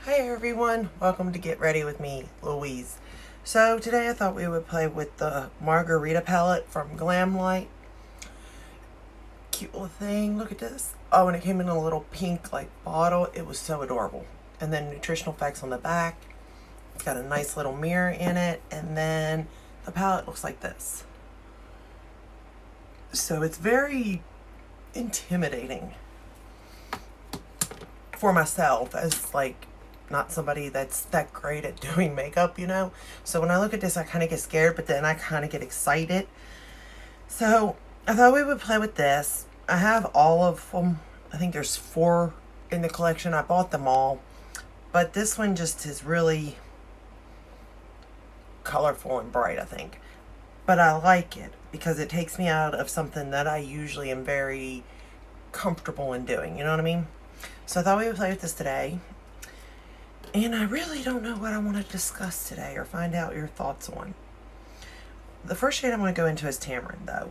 Hi everyone, welcome to Get Ready with me, Louise. So today I thought we would play with the Margarita Palette from Glamlite. Cute little thing, look at this. Oh, and it came in a little pink bottle. It was so adorable. And then nutritional facts on the back. It's got a nice little mirror in it, and then the palette looks like this. So it's very intimidating for myself as not somebody that's that great at doing makeup, So when I look at this, I kind of get scared, but then I kind of get excited. So I thought we would play with this. I have all of them. I think there's 4 in the collection. I bought them all. But this one just is really colorful and bright, I think. But I like it because it takes me out of something that I usually am very comfortable in doing. You know what I mean? So I thought we would play with this today. And I really don't know what I want to discuss today or find out your thoughts on. The first shade I'm going to go into is Tamarind, though.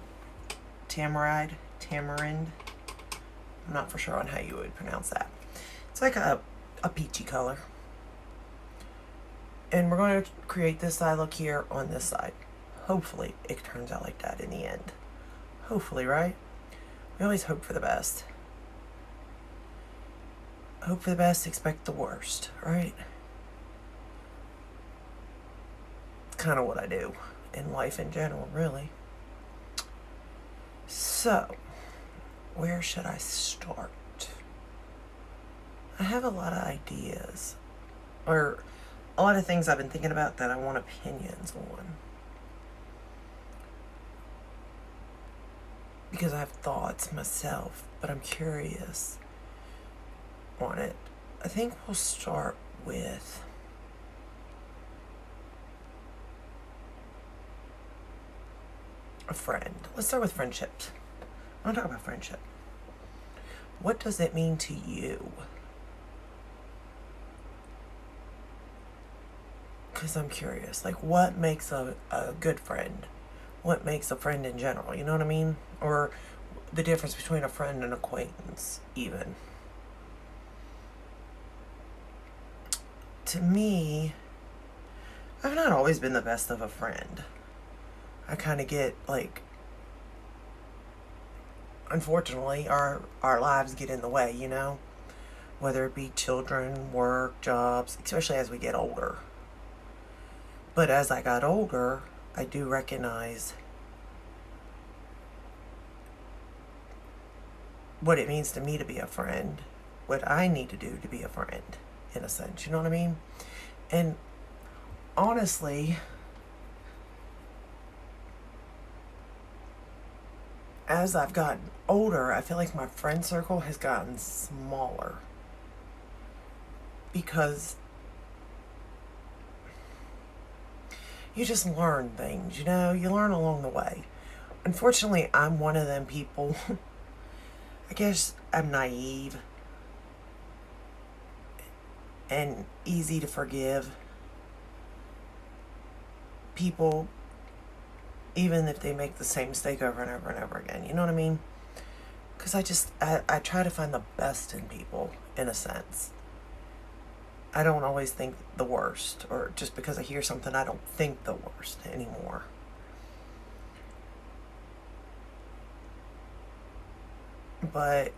Tamarind. I'm not for sure on how you would pronounce that. It's like a peachy color. And we're going to create this eye look here on this side. Hopefully it turns out like that in the end. Hopefully, right? We always hope for the best. Hope for the best, expect the worst, right? It's kind of what I do in life in general, really. So, where should I start? I have a lot of ideas, or a lot of things I've been thinking about that I want opinions on. Because I have thoughts myself, but I'm curious on it. I think we'll start with a friend. Let's start with friendships. I want to talk about friendship. What does it mean to you? Because I'm curious. What makes a good friend? What makes a friend in general? You know what I mean? Or the difference between a friend and acquaintance, even. To me, I've not always been the best of a friend. I kind of get unfortunately, our lives get in the way, whether it be children, work, jobs, especially as we get older. But as I got older, I do recognize what it means to me to be a friend, what I need to do to be a friend, in a sense, you know what I mean? And honestly, as I've gotten older, I feel like my friend circle has gotten smaller. Because you just learn things, you learn along the way. Unfortunately, I'm one of them people. I guess I'm naive and easy to forgive people, even if they make the same mistake over and over and over again. You know what I mean? Because I try to find the best in people, in a sense. I don't always think the worst, or just because I hear something, I don't think the worst anymore. But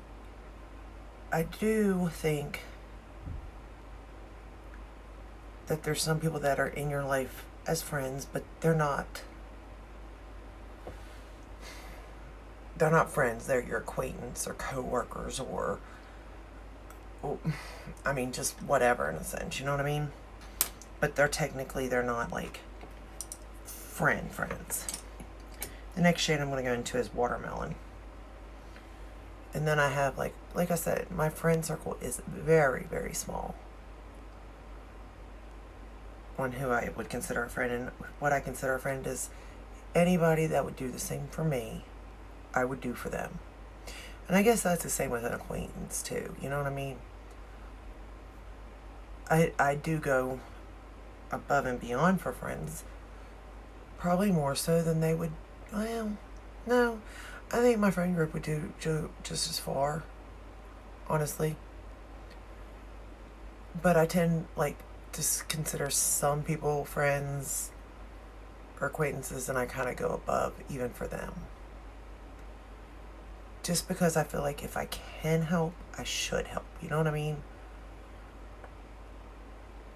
I do think that there's some people that are in your life as friends, but they're not friends. They're your acquaintance or co-workers or just whatever, in a sense, you know what I mean? But they're not friends. The next shade I'm going to go into is Watermelon. And then I have, like I said, my friend circle is very, very small on who I would consider a friend. And what I consider a friend is anybody that would do the same for me, I would do for them. And I guess that's the same with an acquaintance, too. You know what I mean? I do go above and beyond for friends. Probably more so than they would. Well, no. I think my friend group would do just as far, honestly. But I tend, like, to consider some people friends or acquaintances, and I kind of go above even for them. Just because I feel like if I can help, I should help. You know what I mean?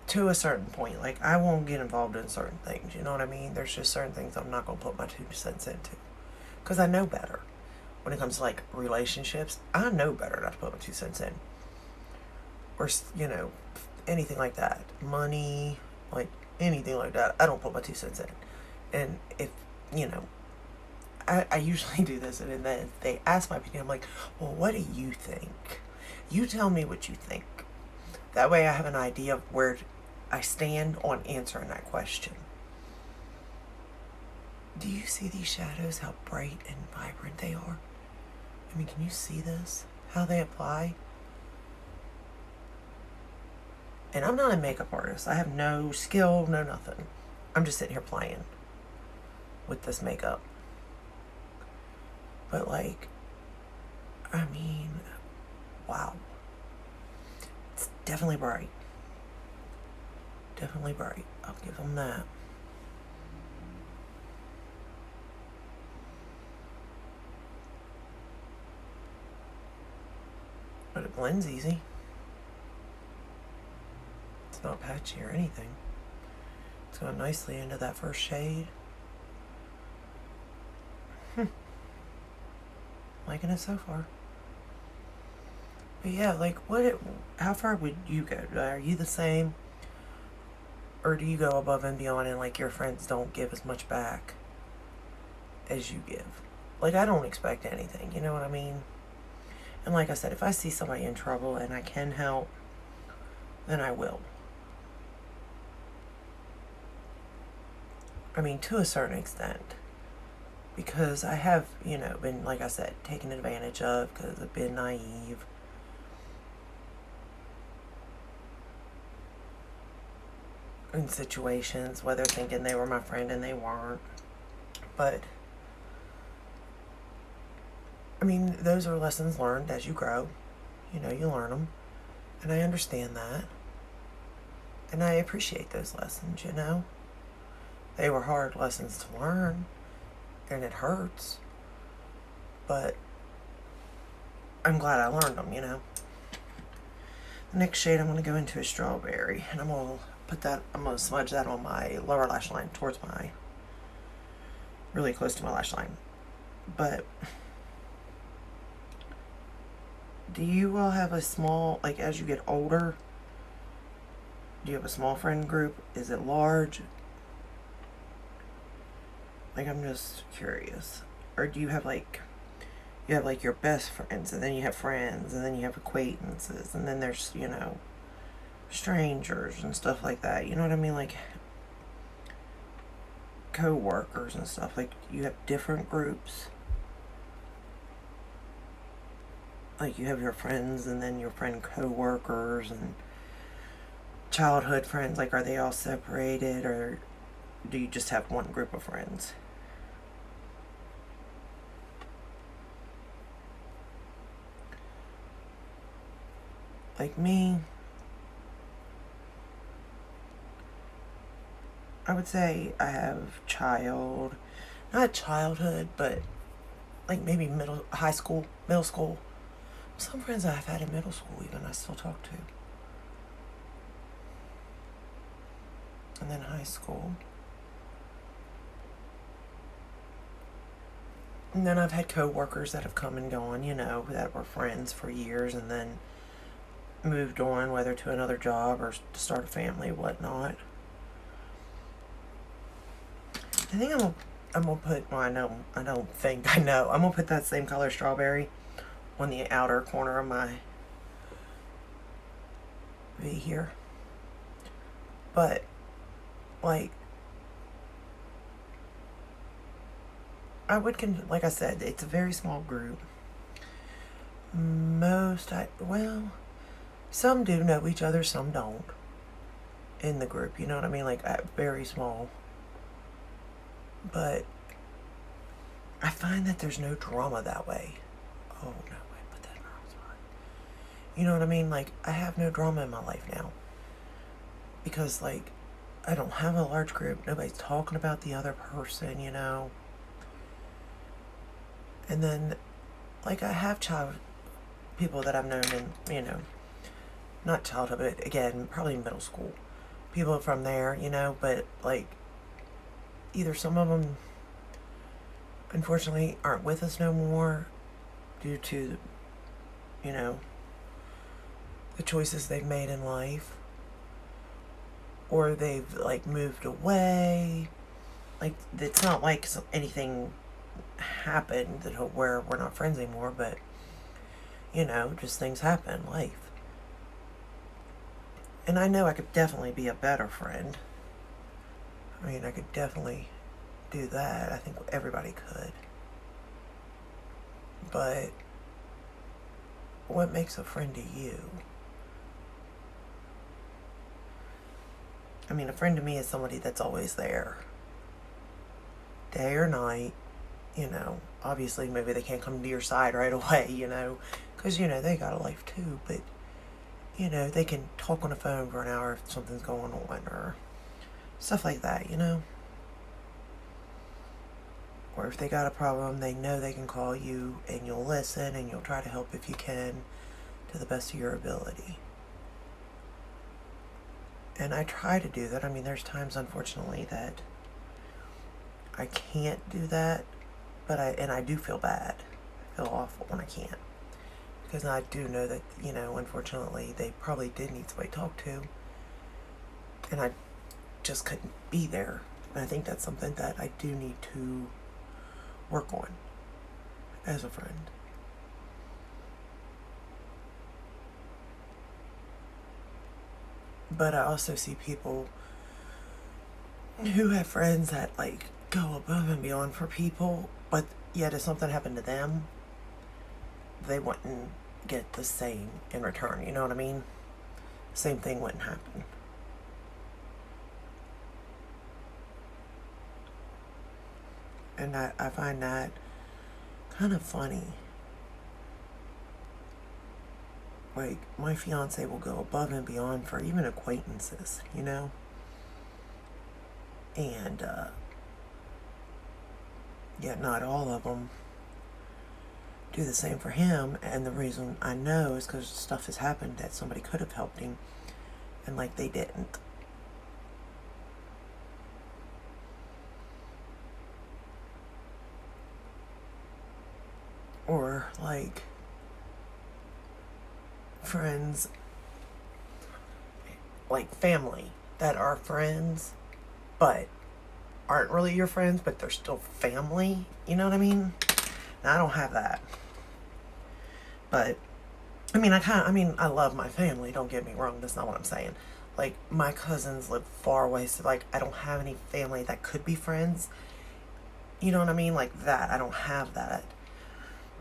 To a certain point. Like, I won't get involved in certain things. You know what I mean? There's just certain things I'm not going to put my 2 cents into. Because I know better. When it comes to, like, relationships, I know better not to put my 2 cents in. Or, you know, anything like that. Money, like, anything like that. I don't put my 2 cents in. And if, you know, I usually do this, and then they ask my opinion, I'm like, well, what do you think? You tell me what you think. That way I have an idea of where I stand on answering that question. Do you see these shadows, how bright and vibrant they are? I mean, can you see this? How they apply? And I'm not a makeup artist. I have no skill, no nothing. I'm just sitting here playing with this makeup. But, like, I mean, wow. It's definitely bright. Definitely bright. I'll give them that. But it blends easy. It's not patchy or anything. It's going nicely into that first shade. Liking it so far. But yeah, like, how far would you go? Are you the same? Or do you go above and beyond and, like, your friends don't give as much back as you give? Like, I don't expect anything, you know what I mean? And like I said, if I see somebody in trouble and I can help, then I will. I mean, to a certain extent. Because I have, you know, been, like I said, taken advantage of because I've been naive. In situations, whether thinking they were my friend and they weren't. But, I mean, those are lessons learned as you grow. You know, you learn them. And I understand that. And I appreciate those lessons, you know. They were hard lessons to learn. And it hurts, but I'm glad I learned them, you know. The next shade I'm going to go into is Strawberry, and I'm going to smudge that on my lower lash line towards really close to my lash line. But do you all have a small, like, as you get older, do you have a small friend group? Is it large? Like, I'm just curious. Or do you have, like, your best friends, and then you have friends, and then you have acquaintances, and then there's, you know, strangers and stuff like that. You know what I mean? Like, co-workers and stuff. Like, you have different groups. Like, you have your friends, and then your friend co-workers, and childhood friends. Like, are they all separated, or do you just have one group of friends? Like me, I would say I have not childhood, but like maybe middle school. Some friends I've had in middle school even I still talk to. And then high school. And then I've had co-workers that have come and gone, you know, that were friends for years and then moved on, whether to another job or to start a family, whatnot. I think I'm gonna put, well, I'm gonna put that same color Strawberry on the outer corner of my V here. But, like, like I said, it's a very small group. Some do know each other, some don't. In the group, you know what I mean? Like, very small. But I find that there's no drama that way. Oh, no, wait, put that in the wrong spot. You know what I mean? Like, I have no drama in my life now. because, like, I don't have a large group. Nobody's talking about the other person, you know. And then, like, I have people that I've known in, you know, not childhood, but again, probably middle school. People from there, you know, but, like, either some of them, unfortunately, aren't with us no more due to, you know, the choices they've made in life, or they've, like, moved away. Like, it's not like anything happened that where we're not friends anymore, but, you know, just things happen, life. And I know I could definitely be a better friend. I mean, I could definitely do that. I think everybody could. But what makes a friend to you? I mean, a friend to me is somebody that's always there. Day or night, you know. Obviously, maybe they can't come to your side right away, you know. Because, you know, they got a life too. But, you know, they can talk on the phone for an hour if something's going on or stuff like that, you know. Or if they got a problem, they know they can call you and you'll listen and you'll try to help if you can to the best of your ability. And I try to do that. I mean, there's times, unfortunately, that I can't do that, but I do feel bad. I feel awful when I can't. Because I do know that, you know, unfortunately, they probably did need somebody to talk to. And I just couldn't be there. And I think that's something that I do need to work on as a friend. But I also see people who have friends that, like, go above and beyond for people, but yet if something happened to them, they wouldn't get the same in return, you know what I mean? Same thing wouldn't happen. And I find that kind of funny. Like, my fiance will go above and beyond for even acquaintances, you know? And, yet not all of them do the same for him. And the reason I know is because stuff has happened that somebody could have helped him, and, like, they didn't. Or, like, friends, like family that are friends but aren't really your friends, but they're still family, you know what I mean? Now, I don't have that, but I mean, I love my family, don't get me wrong, that's not what I'm saying. Like, my cousins live far away, so, like, I don't have any family that could be friends, you know what I mean? Like that, I don't have that,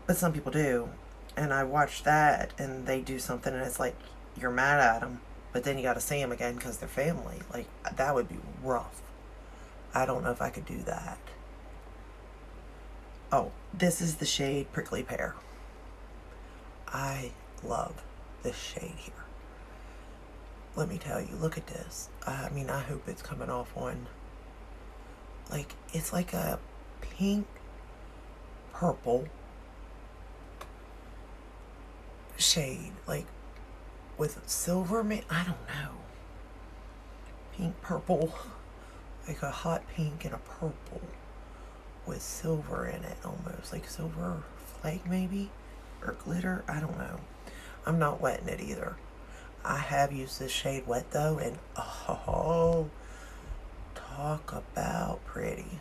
but some people do. And I watch that, and they do something, and it's like, you're mad at them, but then you gotta see them again because they're family. Like, that would be rough. I don't know if I could do that. Oh, this is the shade Prickly Pear. I love this shade here. Let me tell you, look at this. I mean, I hope it's coming off on, like, it's like a pink, purple shade, like, with silver, I don't know. Pink, purple, like a hot pink and a purple with silver in it, almost like silver flake maybe, or glitter, I don't know. I'm not wetting it either. I have used this shade wet though, and oh, talk about pretty.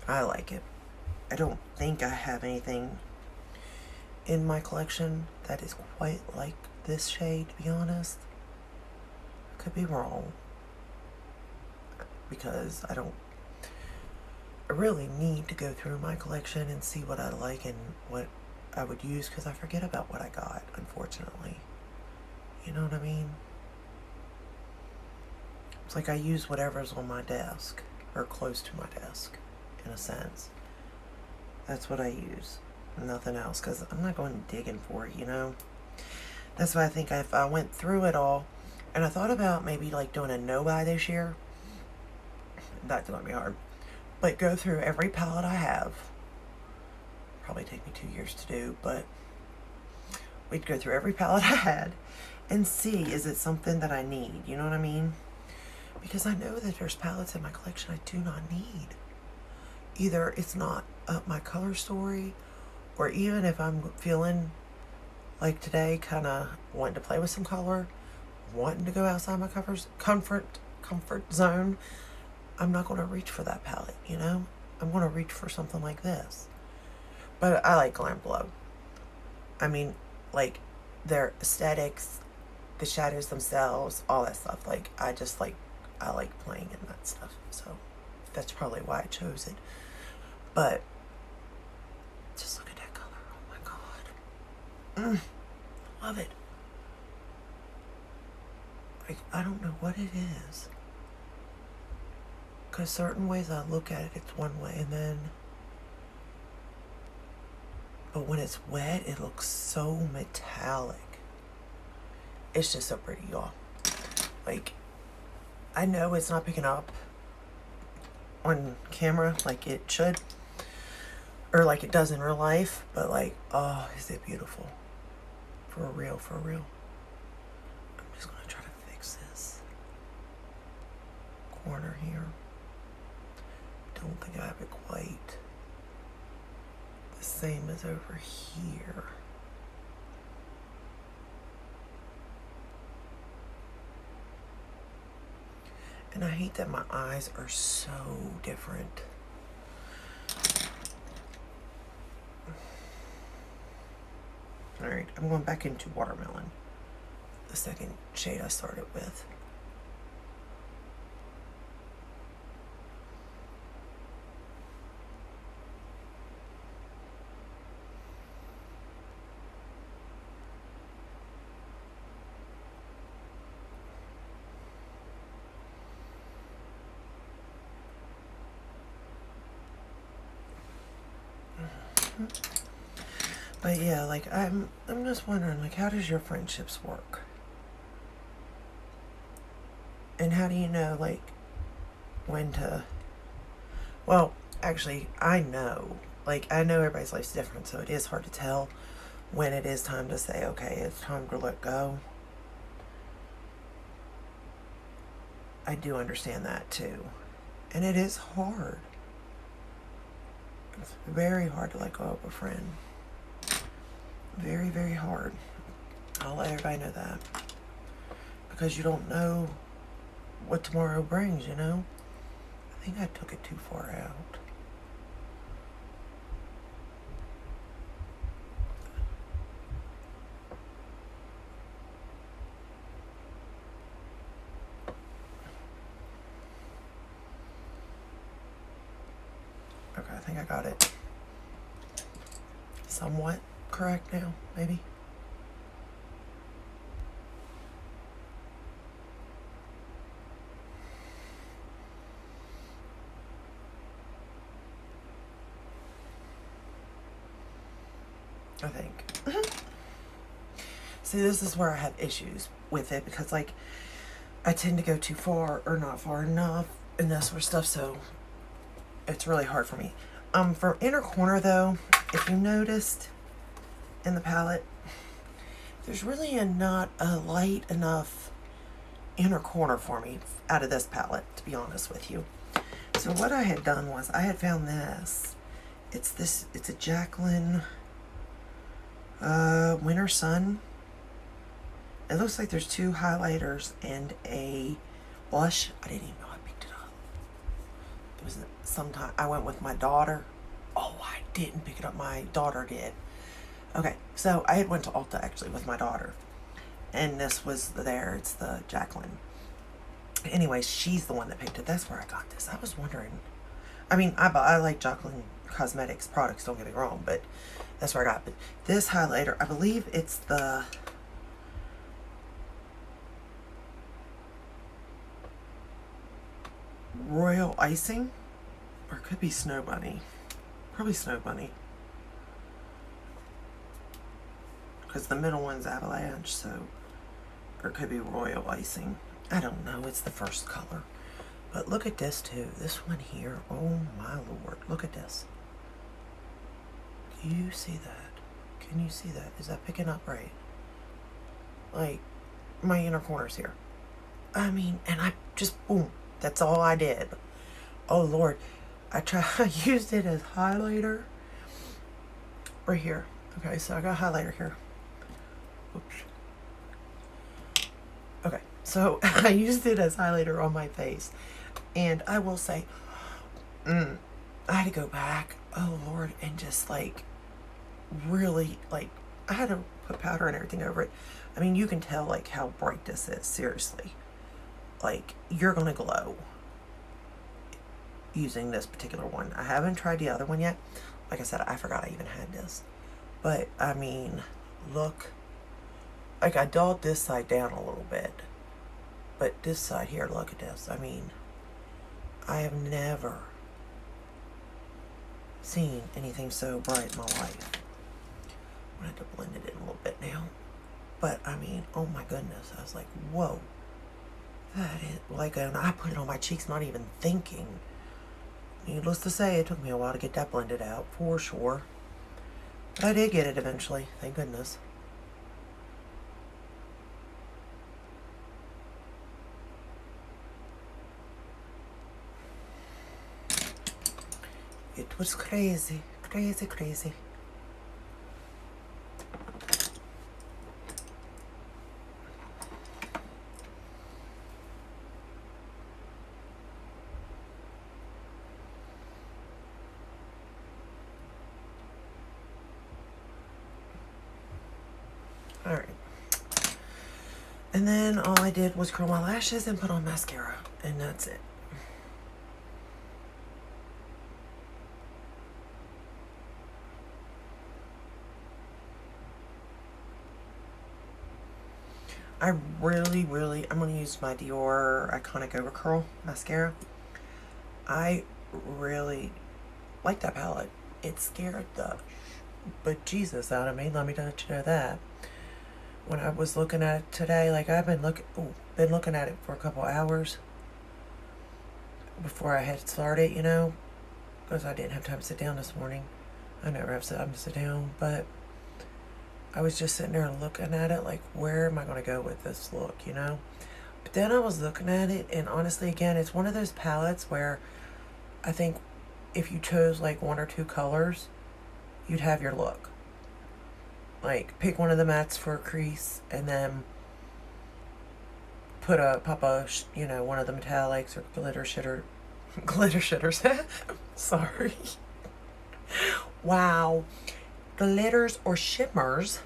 I like it. I don't think I have anything in my collection that is quite like this shade, to be honest. Could be wrong, because I really need to go through my collection and see what I like and what I would use, because I forget about what I got, unfortunately. You know what I mean? It's like I use whatever's on my desk, or close to my desk, in a sense. That's what I use. Nothing else, because I'm not going digging for it, you know? That's why I think if I went through it all, And I thought about maybe like doing a no-buy this year. That's gonna be hard. But go through every palette I have. Probably take me 2 years to do, but we'd go through every palette I had and see, is it something that I need? You know what I mean? Because I know that there's palettes in my collection I do not need. Either it's not up my color story, or even if I'm feeling like today, kind of wanting to play with some color, wanting to go outside my comfort zone, I'm not going to reach for that palette, you know? I'm going to reach for something like this. But I like Glam Glow. I mean, like, their aesthetics, the shadows themselves, all that stuff. Like, I like playing in that stuff. So that's probably why I chose it. But just look at that color. Oh my God. Love it. Like, I don't know what it is. Because certain ways I look at it, it's one way, and then... But when it's wet, it looks so metallic. It's just so pretty, y'all. Like, I know it's not picking up on camera like it should, or like it does in real life, but like, oh, is it beautiful. For real, for real. I'm just gonna try to fix this corner here. Don't think I have it quite the same as over here. And I hate that my eyes are so different. Alright, I'm going back into Watermelon, the second shade I started with. But yeah, like I'm just wondering, like, how does your friendships work? And how do you know, like, when to... Well, actually, I know. Like, I know everybody's life's different, so it is hard to tell when it is time to say, okay, it's time to let go. I do understand that, too. And it is hard. It's very hard to let go of a friend. Very, very hard. I'll let everybody know that. Because you don't know what tomorrow brings, you know? I think I took it too far out. Okay, I think I got it somewhat correct now, maybe. I think. See, this is where I have issues with it, because like I tend to go too far or not far enough and that sort of stuff, so it's really hard for me. For inner corner though, if you noticed in the palette, there's really not a light enough inner corner for me out of this palette, to be honest with you. So what I had done was I had found this. It's a Jacqueline Winter Sun. It looks like there's two highlighters and a blush. I didn't even know I picked it up. It was sometime I went with my daughter. Oh, I didn't pick it up. My daughter did. Okay, so I had went to Ulta actually with my daughter, and this was there. It's the Jacqueline. Anyway, she's the one that picked it. That's where I got this. I was wondering. I mean, I like Jacqueline Cosmetics products. Don't get me wrong, but that's where I got. But this highlighter, I believe it's the Royal Icing, or it could be Snow Bunny. Probably Snow Bunny. Because the middle one's Avalanche, so, Or it could be royal icing. I don't know. It's the first color. But look at this too. This one here. Oh my lord. Look at this. Do you see that? Can you see that? Is that picking up right? Like, my inner corners here. I mean, and I just, boom. That's all I did. Oh lord. I used it as highlighter. Right here. Okay, so I got highlighter here. Oops. Okay, so I used it as highlighter on my face. And I will say, I had to go back, oh lord, and just like, really, like, I had to put powder and everything over it. I mean, you can tell like how bright this is, seriously. Like, you're gonna glow using this particular one. I haven't tried the other one yet. Like I said, I forgot I even had this. But, I mean, look. Like, I dulled this side down a little bit. But this side here, look at this. I mean, I have never seen anything so bright in my life. I'm going to have to blend it in a little bit now. But, I mean, oh my goodness. I was like, whoa. That is, like, and I put it on my cheeks not even thinking. Needless to say, it took me a while to get that blended out, for sure. But I did get it eventually, thank goodness. It was crazy, crazy, crazy. Alright. And then all I did was curl my lashes and put on mascara. And that's it. I really, I'm going to use my Dior Iconic Overcurl mascara. I really like that palette. It scared the bejesus out of me. Let me let you know that. When I was looking at it today, like I've been looking at it for a couple hours before I had started, you know, because I didn't have time to sit down this morning. I never have time to sit down, but I was just sitting there looking at it like, where am I going to go with this look, you know? But then I was looking at it, and honestly, again, it's one of those palettes where I think if you chose like one or two colors, you'd have your look. Like, pick one of the mattes for a crease, and then pop a, you know, one of the metallics or glitter shitters. Sorry. Wow. Glitters or shimmers.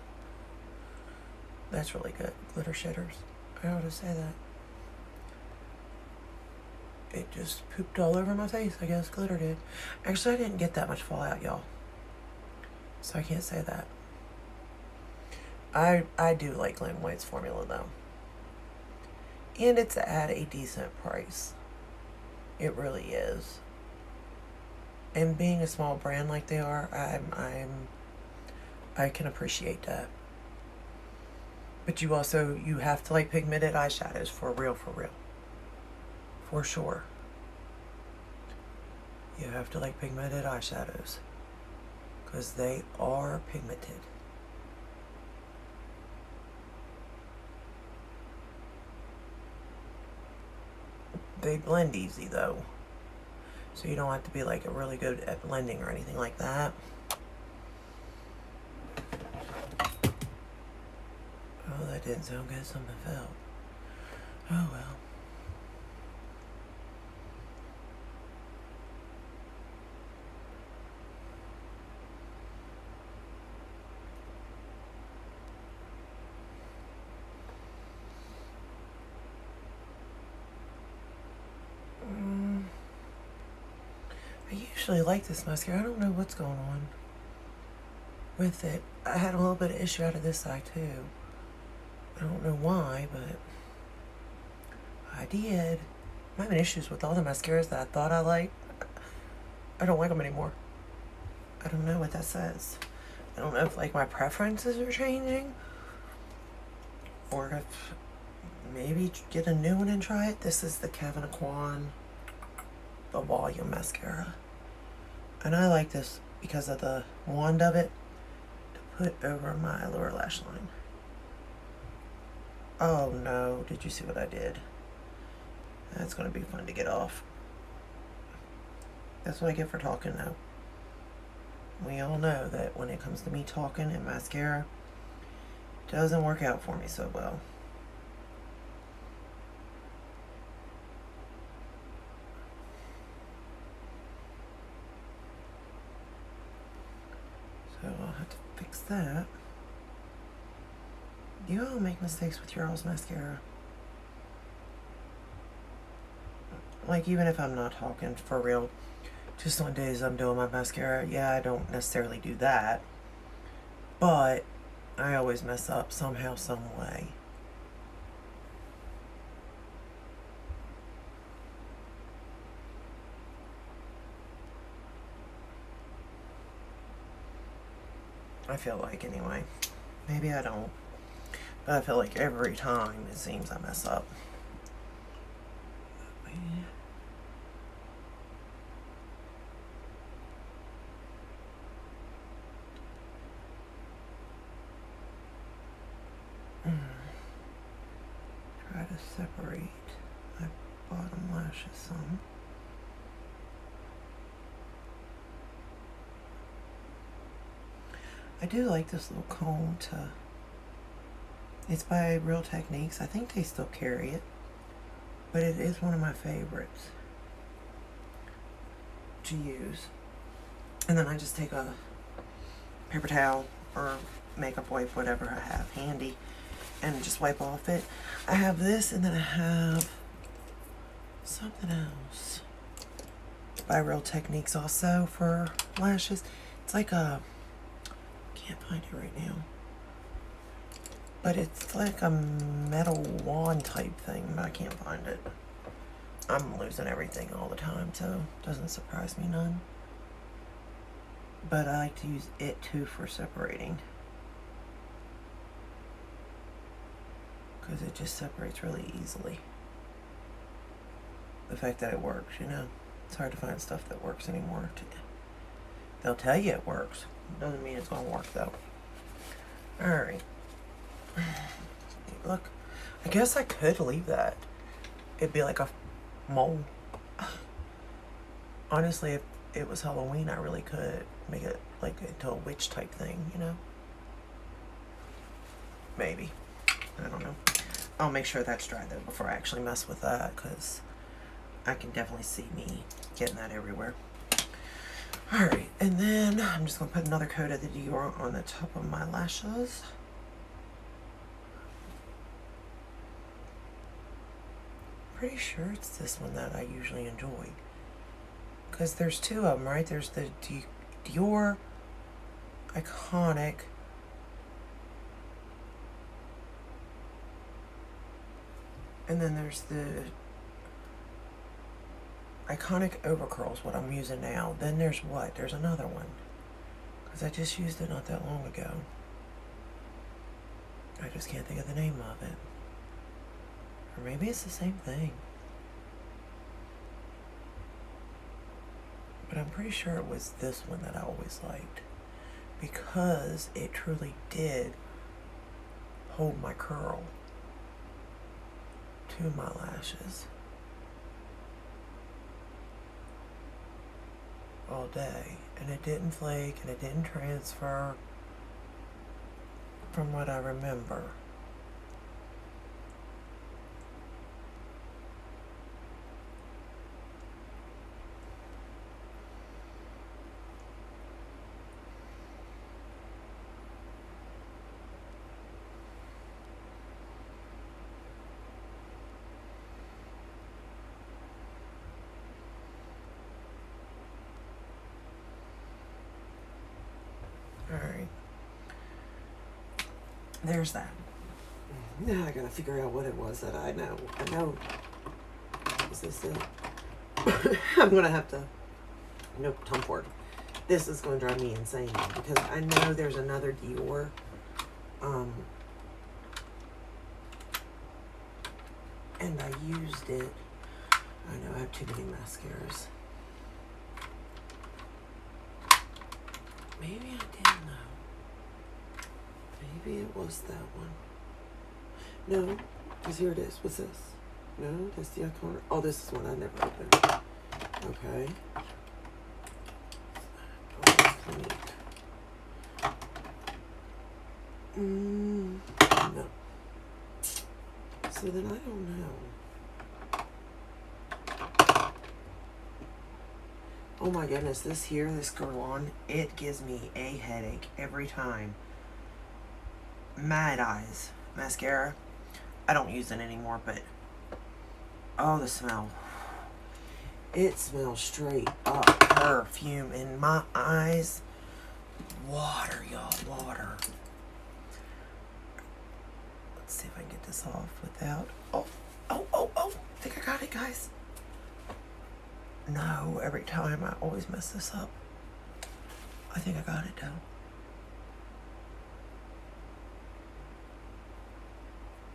That's really good. Glitter shitters. I ought to say that. It just pooped all over my face, I guess. Glitter did. Actually, I didn't get that much fallout, y'all. So I can't say that. I do like Glamlite's formula, though. And it's at a decent price. It really is. And being a small brand like they are, I can appreciate that. But you have to like pigmented eyeshadows for real. For sure. You have to like pigmented eyeshadows. Because they are pigmented. They blend easy though. So you don't have to be like really good at blending or anything like that. Oh, that didn't sound good. Something fell. Oh well. I usually like this mascara. I don't know what's going on with it. I had a little bit of issue out of this side too. I don't know why, but I did. I'm having issues with all the mascaras that I thought I liked. I don't like them anymore. I don't know what that says. I don't know if like my preferences are changing, or if maybe get a new one and try it. This is the Kevin Kwan, the Volume Mascara. And I like this because of the wand of it to put over my lower lash line. Oh no, did you see what I did? That's going to be fun to get off. That's what I get for talking now. We all know that when it comes to me talking and mascara, it doesn't work out for me so well. So I'll have to fix that. You all make mistakes with your all's mascara. Like, even if I'm not talking for real, just on days I'm doing my mascara, yeah, I don't necessarily do that. But I always mess up somehow, some way. I feel like, anyway. Maybe I don't. But I feel like every time it seems I mess up. Try to separate my bottom lashes some. I do like this little comb to... It's by Real Techniques. I think they still carry it. But it is one of my favorites to use. And then I just take a paper towel or makeup wipe, whatever I have handy, and just wipe off it. I have this, and then I have something else by Real Techniques also for lashes. It's like a... Can't find it right now. But it's like a metal wand type thing, but I can't find it. I'm losing everything all the time, so it doesn't surprise me none. But I like to use it too for separating, because it just separates really easily. The fact that it works, you know. It's hard to find stuff that works anymore. They'll tell you it works. Doesn't mean it's going to work, though. Alright. Look, I guess I could leave that. It'd be like a mole. Honestly, if it was Halloween, I really could make it like into a witch type thing, you know? Maybe. I don't know. I'll make sure that's dry, though, before I actually mess with that, because I can definitely see me getting that everywhere. Alright, and then I'm just going to put another coat of the Dior on the top of my lashes. Pretty sure it's this one that I usually enjoy, because there's two of them, right? There's the Dior Iconic, and then there's the Iconic Overcurls, what I'm using now. Then there's what? There's another one, because I just used it not that long ago. I just can't think of the name of it. Or maybe it's the same thing. But I'm pretty sure it was this one that I always liked, because it truly did hold my curl to my lashes all day. And it didn't flake, and it didn't transfer, from what I remember. Alright. There's that. Now I gotta figure out what it was that I know. I know. Is this it? I'm gonna have to... Nope, Tom Ford. This is gonna drive me insane, because I know there's another Dior and I used it. I know I have too many mascaras. Maybe I didn't know. Maybe it was that one. No, because here it is. What's this? No, that's the icon. Oh, this is one I never opened. Okay. No. So then I don't know. Oh my goodness, this Girl On, it gives me a headache every time. Mad Eyes mascara. I don't use it anymore, but oh, the smell. It smells straight up perfume in my eyes. Water, y'all, water. Let's see if I can get this off without... Oh, I think I got it, guys. No, every time I always mess this up. I think I got it, though.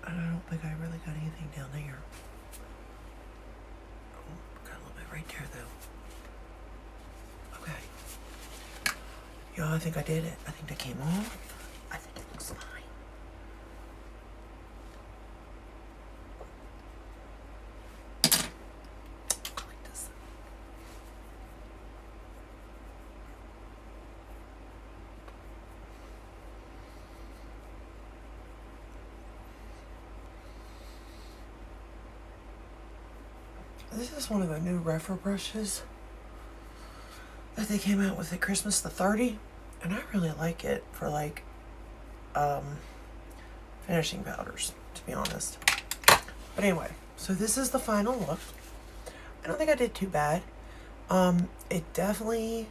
I don't think I really got anything down there. Oh, got a little bit right there, though. Okay. Y'all, I think I did it. I think that came off. I think it looks fine. This is one of the new Refer brushes that they came out with at Christmas, the 30, and I really like it for like finishing powders, to be honest. But anyway, so this is the final look. I don't think I did too bad. It definitely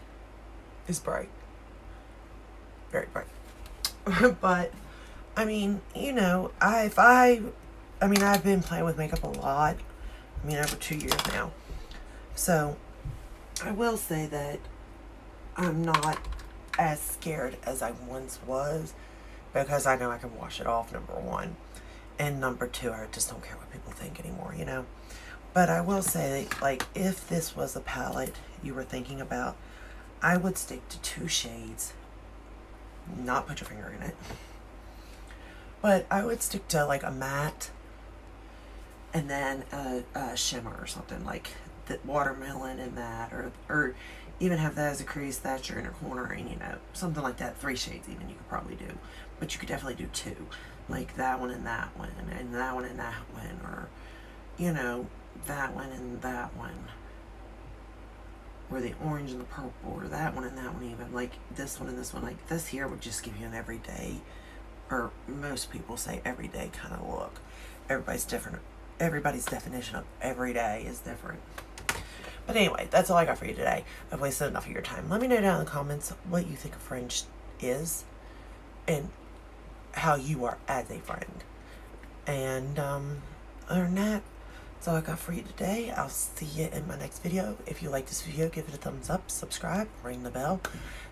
is bright, very bright. But I mean, you know, I've been playing with makeup a lot. I mean, over 2 years now. So, I will say that I'm not as scared as I once was, because I know I can wash it off, number one. And number two, I just don't care what people think anymore, you know. But I will say, like, if this was a palette you were thinking about, I would stick to 2 shades. Not put your finger in it. But I would stick to, like, a matte and then a shimmer or something, like the watermelon and that, or even have that as a crease, that's your inner corner, and you know, something like that. 3 shades even you could probably do, but you could definitely do 2, like that one and that one, and that one and that one, or you know, that one and that one, or the orange and the purple, or that one and that one, even like this one and this one. Like this here would just give you an everyday, or most people say everyday kind of look. Everybody's different. Everybody's definition of everyday is different. But anyway, that's all I got for you today. I've wasted enough of your time. Let me know down in the comments what you think a friend is and how you are as a friend. And other than that, that's all I got for you today. I'll see you in my next video. If you like this video, give it a thumbs up, subscribe, ring the bell.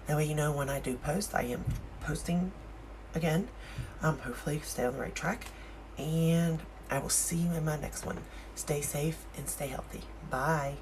That way you know when I do post. I am posting again. Hopefully stay on the right track. And I will see you in my next one. Stay safe and stay healthy. Bye.